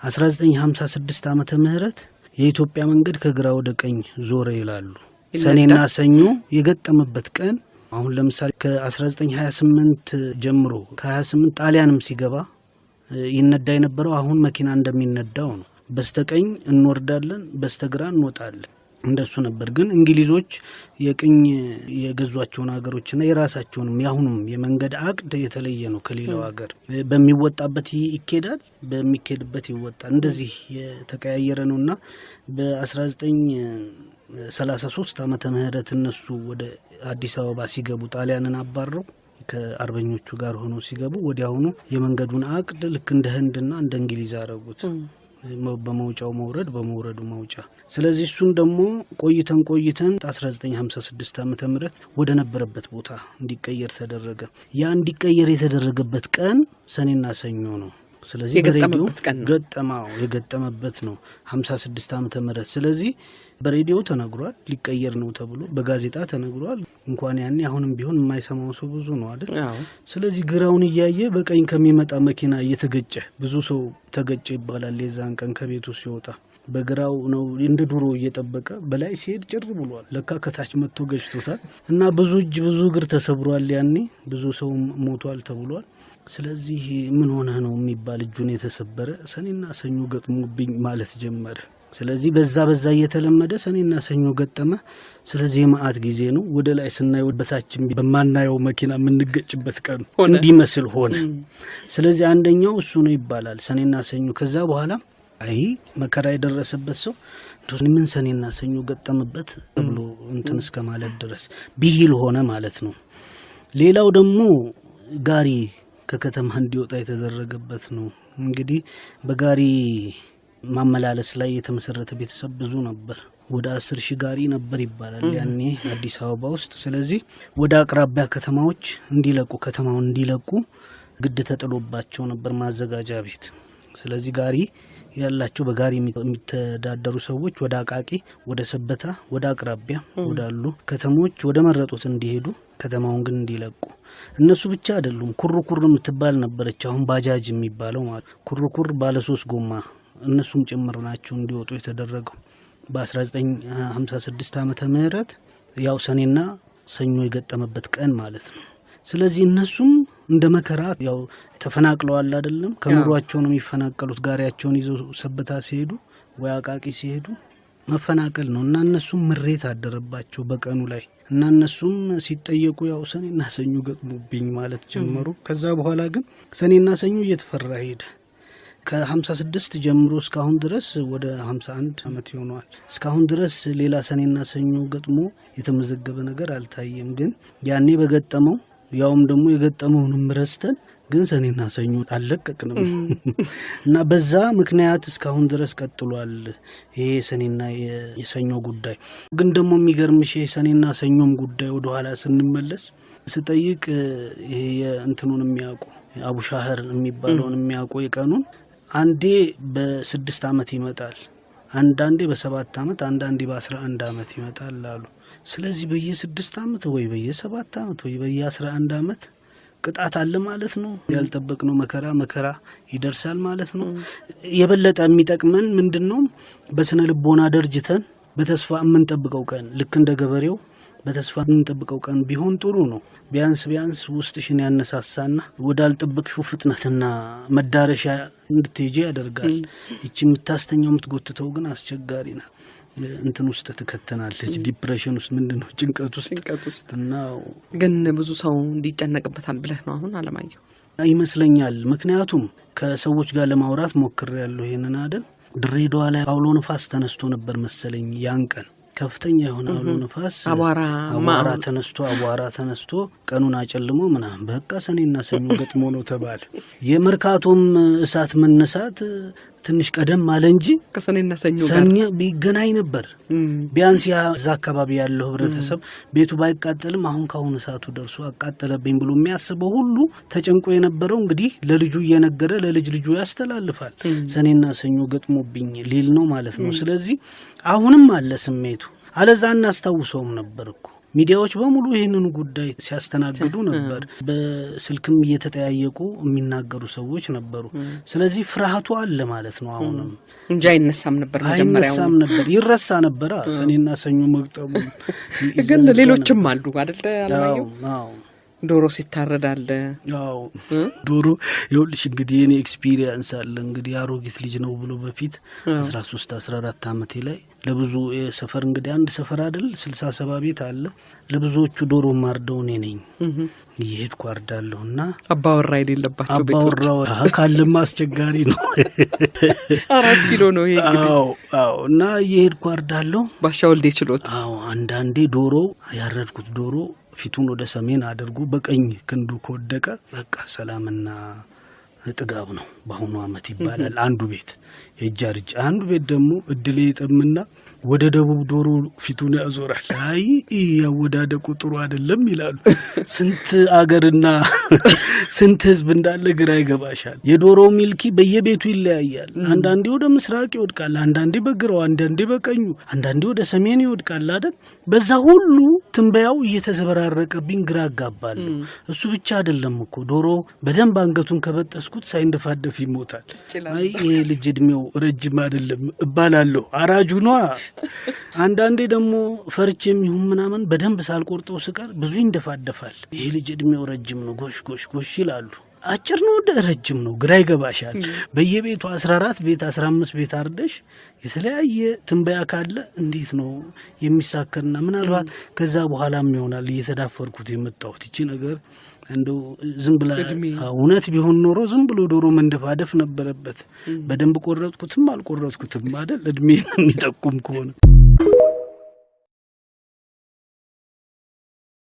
1956 ዓመተ ምህረት የኢትዮጵያ መንገድ ከግራ ወደ ቀኝ ዞረ ይላሉ። ሰኔና ሰኞ የገጠመበት ቀን አሁን ለምሳሌ ከ1928 ጀምሮ ከ28 ጣሊያንም ሲገባ ይነዳ የነበረው አሁን መኪና እንደሚነዳው ነው። በስተቀኝ እንወርዳለን፣ በስተግራ እንወጣለን። እንደሱ ነበር። ግን እንግሊዞች የቅኝ የገዟቸውን ሀገሮችና የራሳቸውንም ያሁንም የመንገድ አቅድ የተለየ ነው ከሌላው ሀገር። በሚወጣበት ይኬዳል፣ በሚኬድበት ይወጣል። እንደዚህ የተቀያየረ ነውና በ1933 ዓመተ ምህረት እነሱ ወደ አዲስ አበባ ሲገቡ ጣሊያንን አባረው ከአርበኞቹ ጋር ሆነው ሲገቡ ወዲያውኑ የመንገዱን አቅድ ልክ እንደ ህንድና እንደ እንግሊዝ አረጉት። በመውጫው መውረድ በመውረዱ መውጫ። ስለዚህ እሱን ደግሞ ቆይተን 1956 ዓመተ ምህረት ወደ ነበረበት ቦታ እንዲቀየር ተደረገ። ያ እንዲቀየር የተደረገበት ቀን ሰኔና ሰኞ ነው። ስለዚህ በሬዲዮ የገጠመበት ነው 56 ዓመተ ምህረት። ስለዚህ በሬዲዮ ተነግሯል ሊቀየር ነው ተብሎ በጋዜጣ ተነግሯል። እንኳን ያኔ አሁንም ቢሆን የማይሰማው ሰው ብዙ ነው አይደል? ስለዚህ ግራውን እያየ በቀኝ ከሚመጣ መኪና እየተገጨ ብዙ ሰው ተገጨ ይባላል። የዛን ቀን ከቤቱ ሲወጣ በግራው ነው እንደ ድሮ እየጠበቀ በላይ ሲሄድ ጭር ብሏል። ለካ ከታች መጥቶ ገጭቶታል እና ብዙ እጅ ብዙ እግር ተሰብሯል። ያኔ ብዙ ሰው ሞቷል ተብሏል። ስለዚህ ምን ሆነ ነው የሚባል እጁን የተሰበረ ሰኔና ሰኞ ገጥሞብኝ ማለት ጀመረ። ስለዚህ በዛ እየተለመደ ሰኔና ሰኞ ገጠመ። ስለዚህ የማአት ጊዜ ነው። ወደ ላይ ስናየው በታችን በማናየው መኪና የምንገጭበት ቀን እንዲመስል ሆነ። ስለዚህ አንደኛው እሱ ነው ይባላል ሰኔና ሰኞ። ከዛ በኋላ አይ መከራ የደረሰበት ሰው ምን ሰኔና ሰኞ ገጠመበት ብሎ እንትን እስከ ማለት ድረስ ቢሂል ሆነ ማለት ነው። ሌላው ደግሞ ጋሪ ከከተማ እንዲወጣ የተደረገበት ነው። እንግዲህ በጋሪ ማመላለስ ላይ የተመሰረተ ቤተሰብ ብዙ ነበር። ወደ 10,000 ጋሪ ነበር ይባላል ያኔ አዲስ አበባ ውስጥ። ስለዚህ ወደ አቅራቢያ ከተማዎች ከተማውን እንዲለቁ ግድ ተጥሎባቸው ነበር ማዘጋጃ ቤት። ስለዚህ ጋሪ ያላቸው በጋሪ የሚተዳደሩ ሰዎች ወደ አቃቂ፣ ወደ ሰበታ፣ ወደ አቅራቢያ ወዳሉ ከተሞች ወደ መረጡት እንዲሄዱ ከተማውን ግን እንዲለቁ። እነሱ ብቻ አይደሉም። ኩርኩር የምትባል ነበረች አሁን ባጃጅ የሚባለው ማለት ኩርኩር ባለ 3 ጎማ እነሱም ጭምር ናቸው እንዲወጡ የተደረገው በ1956 ዓመተ ምህረት ያው ሰኔና ሰኞ የገጠመበት ቀን ማለት ነው። ስለዚህ እነሱም እንደ መከራ ያው ተፈናቅለዋል አይደለም? ከኑሯቸው ነው የሚፈናቀሉት። ጋሪያቸውን ይዘው ሰበታ ሲሄዱ ወይ አቃቂ ሲሄዱ መፈናቀል ነው እና እነሱም ምሬት አደረባቸው በቀኑ ላይ እና እነሱም ሲጠየቁ ያው ሰኔና ሰኞ ገጥሞብኝ ማለት ጀመሩ። ከዛ በኋላ ግን ሰኔና ሰኞ እየተፈራ ሄደ። ከ56 ጀምሮ እስካሁን ድረስ ወደ 51 ዓመት ይሆናል። እስካሁን ድረስ ሌላ ሰኔና ሰኞ ገጥሞ የተመዘገበ ነገር አልታየም። ግን ያኔ በገጠመው ያውም ደግሞ የገጠመውንም ረስተን ግን ሰኔና ሰኞ አልለቀቅንም እና በዛ ምክንያት እስካሁን ድረስ ቀጥሏል ይሄ ሰኔና የሰኞ ጉዳይ። ግን ደግሞ የሚገርምሽ የሰኔና ሰኞም ጉዳይ ወደ ኋላ ስንመለስ ስጠይቅ ይሄ እንትኑን የሚያውቁ አቡሻህር የሚባለውን የሚያውቁ የቀኑን አንዴ በ6 ዓመት ይመጣል፣ አንዳንዴ በ7 ዓመት፣ አንዳንዴ በ11 ዓመት ይመጣል አሉ። ስለዚህ በየ6 ዓመት ወይ በየ7 ዓመት ወይ በየ11 ዓመት ቅጣት አለ ማለት ነው። ያልጠበቅነው መከራ ይደርሳል ማለት ነው። የበለጠ የሚጠቅመን ምንድነው? በስነ ልቦና ደርጅተን በተስፋ የምንጠብቀው ቀን ልክ እንደ ገበሬው በተስፋ የምንጠብቀው ቀን ቢሆን ጥሩ ነው። ቢያንስ ውስጥሽን ያነሳሳና ወዳልጠበቅሽው ፍጥነትና መዳረሻ እንድትሄጂ ያደርጋል። እቺ የምታስተኛው የምትጎትተው ግን አስቸጋሪ ነው። እንትን ውስጥ ተከተናለች። ዲፕሬሽን ውስጥ ምንድነው ጭንቀት ውስጥ እና ግን ብዙ ሰው እንዲጨነቅበታል ብለህ ነው አሁን አለማየሁ? ይመስለኛል። ምክንያቱም ከሰዎች ጋር ለማውራት ሞክሬያለሁ ይሄንን አይደል። ድሬዳዋ ላይ አውሎ ንፋስ ተነስቶ ነበር መሰለኝ ያን ቀን ከፍተኛ የሆነ አውሎ ንፋስ አቧራ ተነስቶ ቀኑን አጨልሞ ምናምን በቃ ሰኔና ሰኞ ገጥሞ ነው ተባለ። የመርካቶም እሳት መነሳት ትንሽ ቀደም አለ እንጂ ከሰኔና ሰኞ ቢገናኝ ነበር። ቢያንስ ያዛ አካባቢ ያለው ህብረተሰብ ቤቱ ባይቃጠልም አሁን ካሁን እሳቱ ደርሶ አቃጠለብኝ ብሎ የሚያስበው ሁሉ ተጨንቆ የነበረው እንግዲህ ለልጁ እየነገረ ለልጅ ልጁ ያስተላልፋል። ሰኔና ሰኞ ገጥሞብኝ ሊል ነው ማለት ነው። ስለዚህ አሁንም አለ ስሜቱ። አለዛ እናስታውሰውም ነበር እኮ ሚዲያዎች በሙሉ ይህንን ጉዳይ ሲያስተናግዱ ነበር። በስልክም እየተጠያየቁ የሚናገሩ ሰዎች ነበሩ። ስለዚህ ፍርሃቱ አለ ማለት ነው። አሁንም እንጂ አይነሳም ነበር መጀመሪያው አይነሳም ነበር፣ ይረሳ ነበር። ሰኔና ሰኞ መግጠሙ ግን ሌሎችም አሉ አይደል አላየው? አዎ ዶሮ ሲታረዳል። ያው ዶሮ ይኸውልሽ እንግዲህ የኔ ኤክስፒሪየንስ አለ እንግዲህ አሮጊት ልጅ ነው ብሎ በፊት 13 14 አመቴ ላይ ለብዙ ሰፈር እንግዲህ አንድ ሰፈር አይደል 67 ቤት አለ። ለብዙዎቹ ዶሮ ማርደው እኔ ነኝ ይሄድኩ አርዳለሁና አባወራ የሌለባቸው ቤቶች ካለም አስቸጋሪ ነው። 4 ኪሎ ነው ይሄ እንግዲህ። አዎ እና ይሄድኩ አርዳለሁ ባሻውልዴ ችሎት። አዎ አንዳንዴ ዶሮ ያረድኩት ዶሮ ፊቱን ወደ ሰሜን አድርጎ በቀኝ ክንዱ ከወደቀ በቃ ሰላምና ጥጋብ ነው በአሁኑ አመት ይባላል። አንዱ ቤት የጃርጅ አንዱ ቤት ደግሞ እድሌ ይጠምና ወደ ደቡብ ዶሮ ፊቱን ያዞራል። አይ ያወዳደ ቁጥሩ አይደለም ይላሉ። ስንት አገርና ስንት ህዝብ እንዳለ ግራ ይገባሻል። የዶሮ ሚልኪ በየቤቱ ይለያያል። አንዳንዴ ወደ ምስራቅ ይወድቃል፣ አንዳንዴ በግራው፣ አንዳንዴ በቀኙ፣ አንዳንዴ ወደ ሰሜን ይወድቃል አይደል? በዛ ሁሉ ትንበያው እየተዘበራረቀብኝ ግራ አጋባል። እሱ ብቻ አይደለም እኮ ዶሮ በደንብ አንገቱን ከበጠስኩት ሳይንደፋደፍ ይሞታል። አይ ይሄ ልጅ እድሜው ረጅም አይደለም እባላለሁ። አራጁ ነዋ። አንዳንዴ ደግሞ ፈርቼም ይሁን ምናምን በደንብ ሳልቆርጠው ስቀር ብዙ ይንደፋደፋል። ይሄ ልጅ እድሜው ረጅም ነው ጎሽ ጎሽ ጎሽ ይላሉ። አጭር ነው ረጅም ነው ግራ ይገባሻል። በየቤቱ 14 ቤት 15 ቤት አርደሽ የተለያየ ትንበያ ካለ እንዴት ነው የሚሳከርና ምናልባት ከዛ በኋላም ይሆናል እየተዳፈርኩት የመጣሁት እቺ ነገር እንደው ዝም ብላ እውነት ቢሆን ኖሮ ዝም ብሎ ዶሮ መንደፋደፍ ነበረበት። በደንብ ቆረጥኩትም አልቆረጥኩትም አይደል እድሜ የሚጠቁም ከሆነ